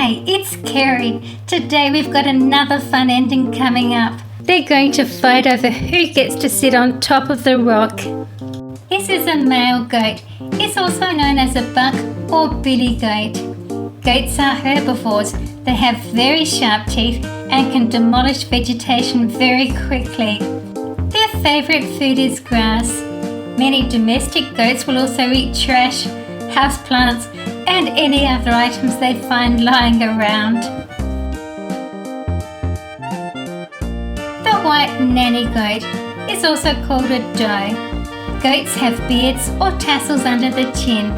Hey, it's Kerry. Today we've got another fun ending coming up. They're going to fight over who gets to sit on top of the rock. This is a male goat. It's also known as a buck or billy goat. Goats are herbivores. They have very sharp teeth and can demolish vegetation very quickly. Their favourite food is grass. Many domestic goats will also eat trash, houseplants, and any other items they find lying around. The white nanny goat is also called a doe. Goats have beards or tassels under the chin.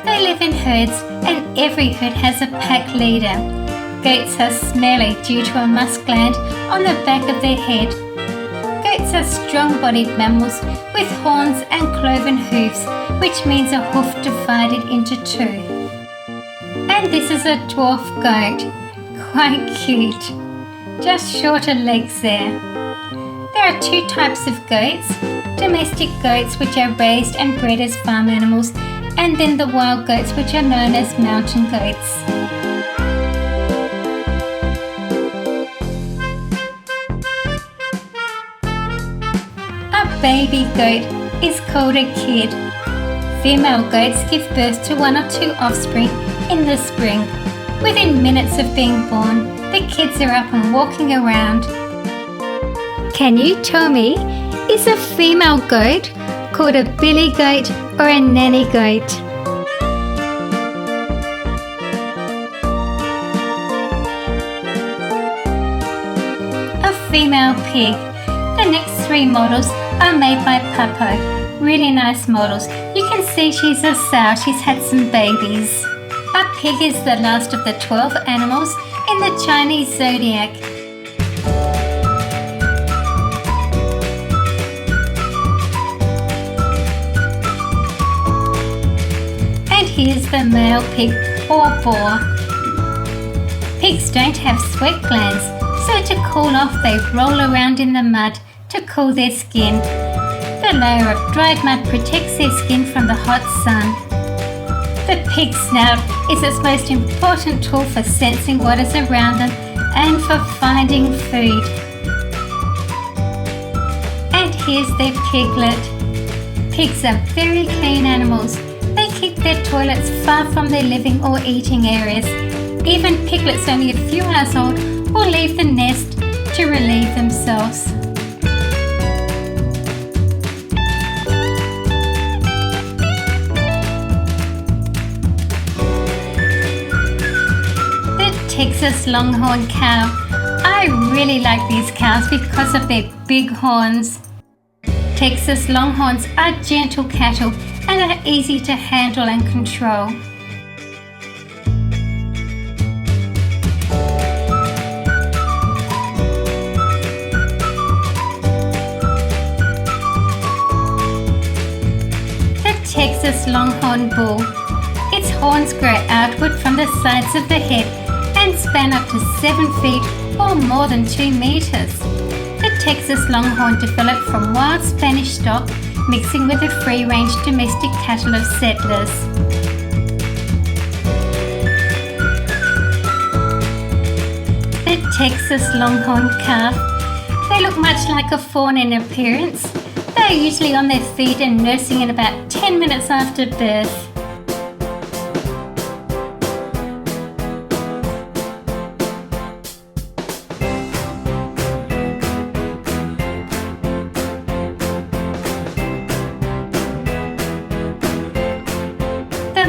They live in herds and every herd has a pack leader. Goats are smelly due to a musk gland on the back of their head. Goats are strong-bodied mammals with horns and cloven hoofs, which means a hoof divided into two. And this is a dwarf goat. Quite cute. Just shorter legs there. There are two types of goats. Domestic goats, which are raised and bred as farm animals, and then the wild goats, which are known as mountain goats. A baby goat is called a kid. Female goats give birth to one or two offspring in the spring. Within minutes of being born, the kids are up and walking around. Can you tell me, is a female goat called a billy goat or a nanny goat? A female pig. The next three models are made by Papo. Really nice models. You can see she's a sow, she's had some babies. A pig is the last of the 12 animals in the Chinese zodiac. And here's the male pig or boar. Pigs don't have sweat glands, so to cool off they roll around in the mud to cool their skin. The layer of dried mud protects their skin from the hot sun. The pig's snout is its most important tool for sensing what is around them and for finding food. And here's their piglet. Pigs are very clean animals. They keep their toilets far from their living or eating areas. Even piglets only a few hours old will leave the nest to relieve themselves. Texas Longhorn cow. I really like these cows because of their big horns. Texas Longhorns are gentle cattle and are easy to handle and control. The Texas Longhorn bull. Its horns grow outward from the sides of the head and span up to 7 feet or more than 2 meters. The Texas Longhorn developed from wild Spanish stock mixing with the free-range domestic cattle of settlers. The Texas Longhorn calf. They look much like a fawn in appearance. They are usually on their feet and nursing in about 10 minutes after birth.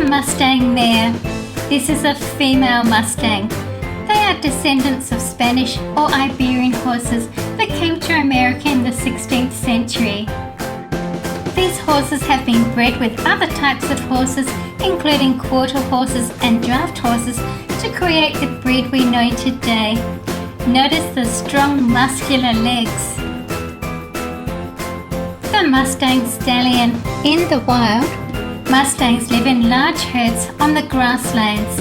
Mustang mare. This is a female Mustang. They are descendants of Spanish or Iberian horses that came to America in the 16th century. These horses have been bred with other types of horses, including quarter horses and draft horses, to create the breed we know today. Notice the strong muscular legs. The Mustang Stallion. In the wild, Mustangs live in large herds on the grasslands.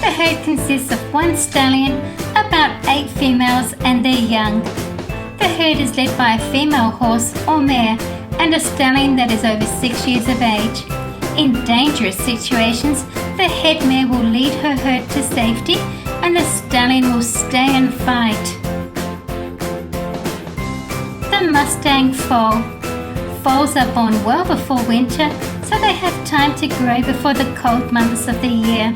The herd consists of one stallion, about 8 females and their young. The herd is led by a female horse or mare and a stallion that is over 6 years of age. In dangerous situations, the head mare will lead her herd to safety and the stallion will stay and fight. The Mustang foal. Foals are born well before winter, so they have time to grow before the cold months of the year.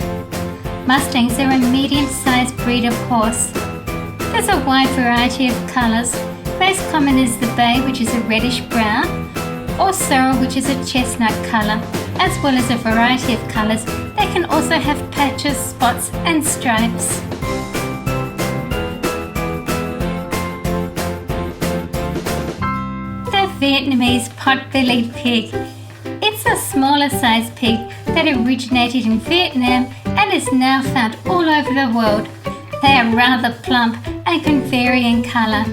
Mustangs are a medium-sized breed of horse. There's a wide variety of colours. Most common is the bay, which is a reddish brown, or sorrel, which is a chestnut colour, as well as a variety of colours. They can also have patches, spots and stripes. The Vietnamese pot-bellied pig. It's a smaller sized pig that originated in Vietnam and is now found all over the world. They are rather plump and can vary in colour.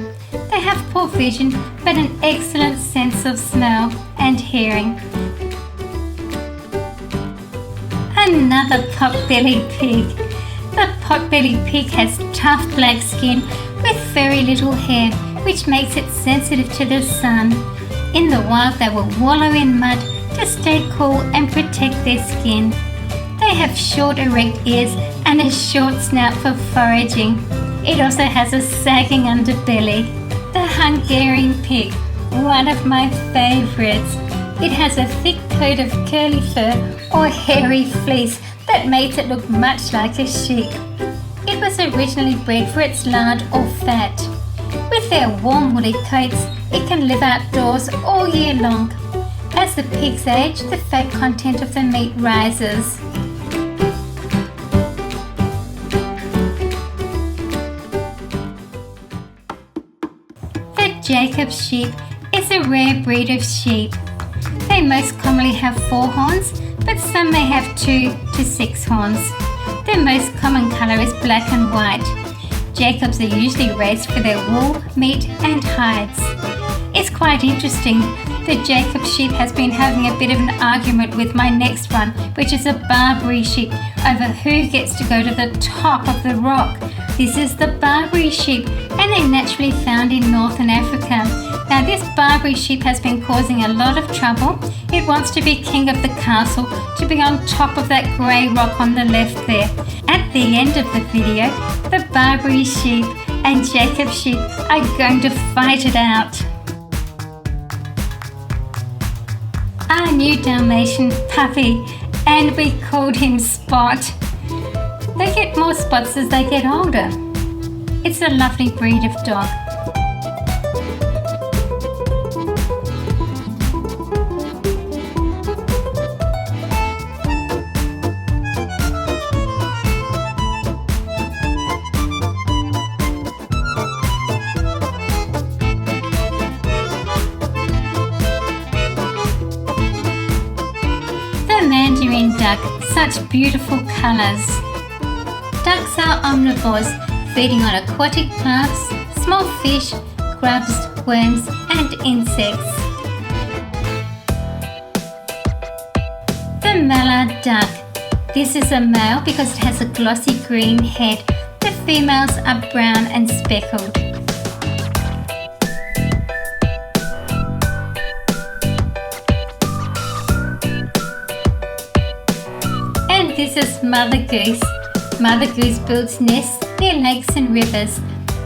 They have poor vision but an excellent sense of smell and hearing. Another pot-bellied pig. The pot-bellied pig has tough black skin with very little hair, which makes it sensitive to the sun. In the wild, they will wallow in mud to stay cool and protect their skin. They have short erect ears and a short snout for foraging. It also has a sagging underbelly. The Hungarian pig, one of my favourites. It has a thick coat of curly fur or hairy fleece that makes it look much like a sheep. It was originally bred for its lard or fat. With their warm woolly coats, it can live outdoors all year long. As the pigs age, the fat content of the meat rises. The Jacob sheep is a rare breed of sheep. They most commonly have 4 horns, but some may have 2 to 6 horns. Their most common colour is black and white. Jacobs are usually raised for their wool, meat and hides. It's quite interesting. The Jacob sheep has been having a bit of an argument with my next one, which is a Barbary sheep, over who gets to go to the top of the rock. This is the Barbary sheep, and they're naturally found in northern Africa. Now this Barbary sheep has been causing a lot of trouble. It wants to be king of the castle, to be on top of that grey rock on the left there. At the end of the video, the Barbary sheep and Jacob sheep are going to fight it out. Our new Dalmatian puppy, and we called him Spot. They get more spots as they get older. It's a lovely breed of dog. Mandarin duck, such beautiful colours. Ducks are omnivores, feeding on aquatic plants, small fish, grubs, worms and insects. The mallard duck. This is a male because it has a glossy green head. The females are brown and speckled. This is Mother Goose. Mother Goose builds nests near lakes and rivers.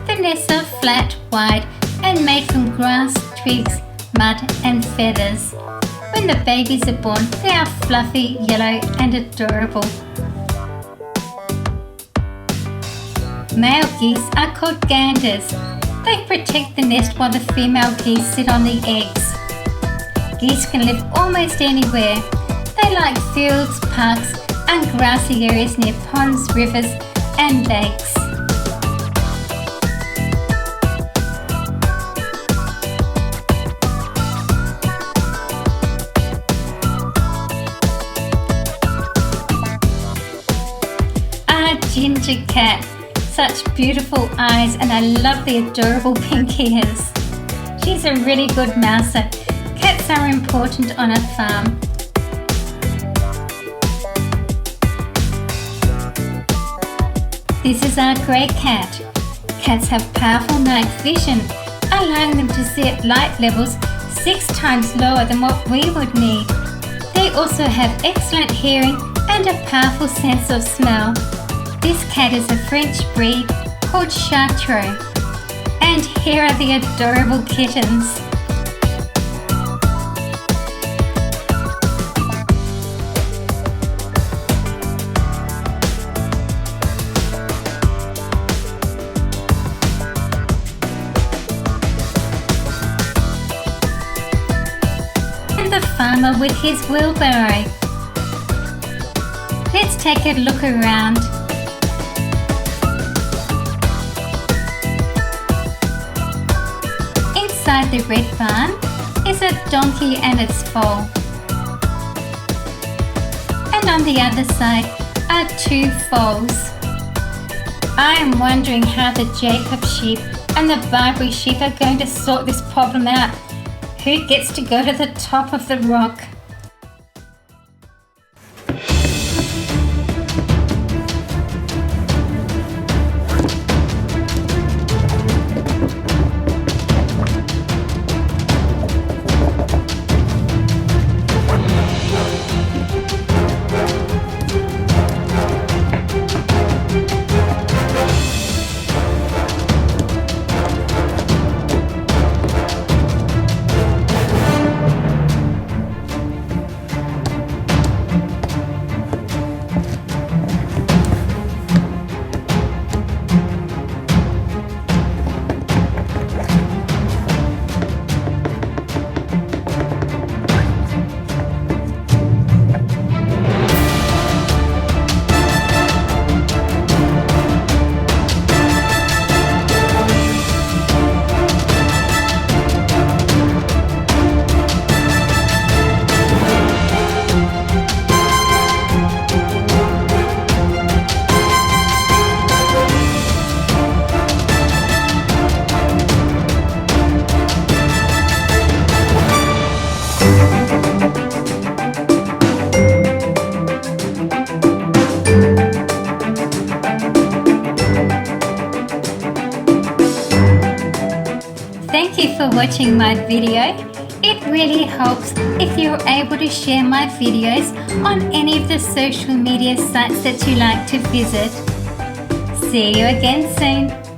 The nests are flat, wide and made from grass, twigs, mud and feathers. When the babies are born, they are fluffy, yellow and adorable. Male geese are called ganders. They protect the nest while the female geese sit on the eggs. Geese can live almost anywhere. They like fields, parks and grassy areas near ponds, rivers and lakes. Our ginger cat. Such beautiful eyes, and I love the adorable pink ears. She's a really good mouser. Cats are important on a farm. This is our grey cat. Cats have powerful night vision, allowing them to see at light levels 6 times lower than what we would need. They also have excellent hearing and a powerful sense of smell. This cat is a French breed called Chartreux. And here are the adorable kittens. And the farmer with his wheelbarrow. Let's take a look around. Inside the red barn is a donkey and its foal. And on the other side are two foals. I am wondering how the Jacob sheep and the Barbary sheep are going to sort this problem out. Who gets to go to the top of the rock? Thank you for watching my video. It really helps if you're able to share my videos on any of the social media sites that you like to visit. See you again soon.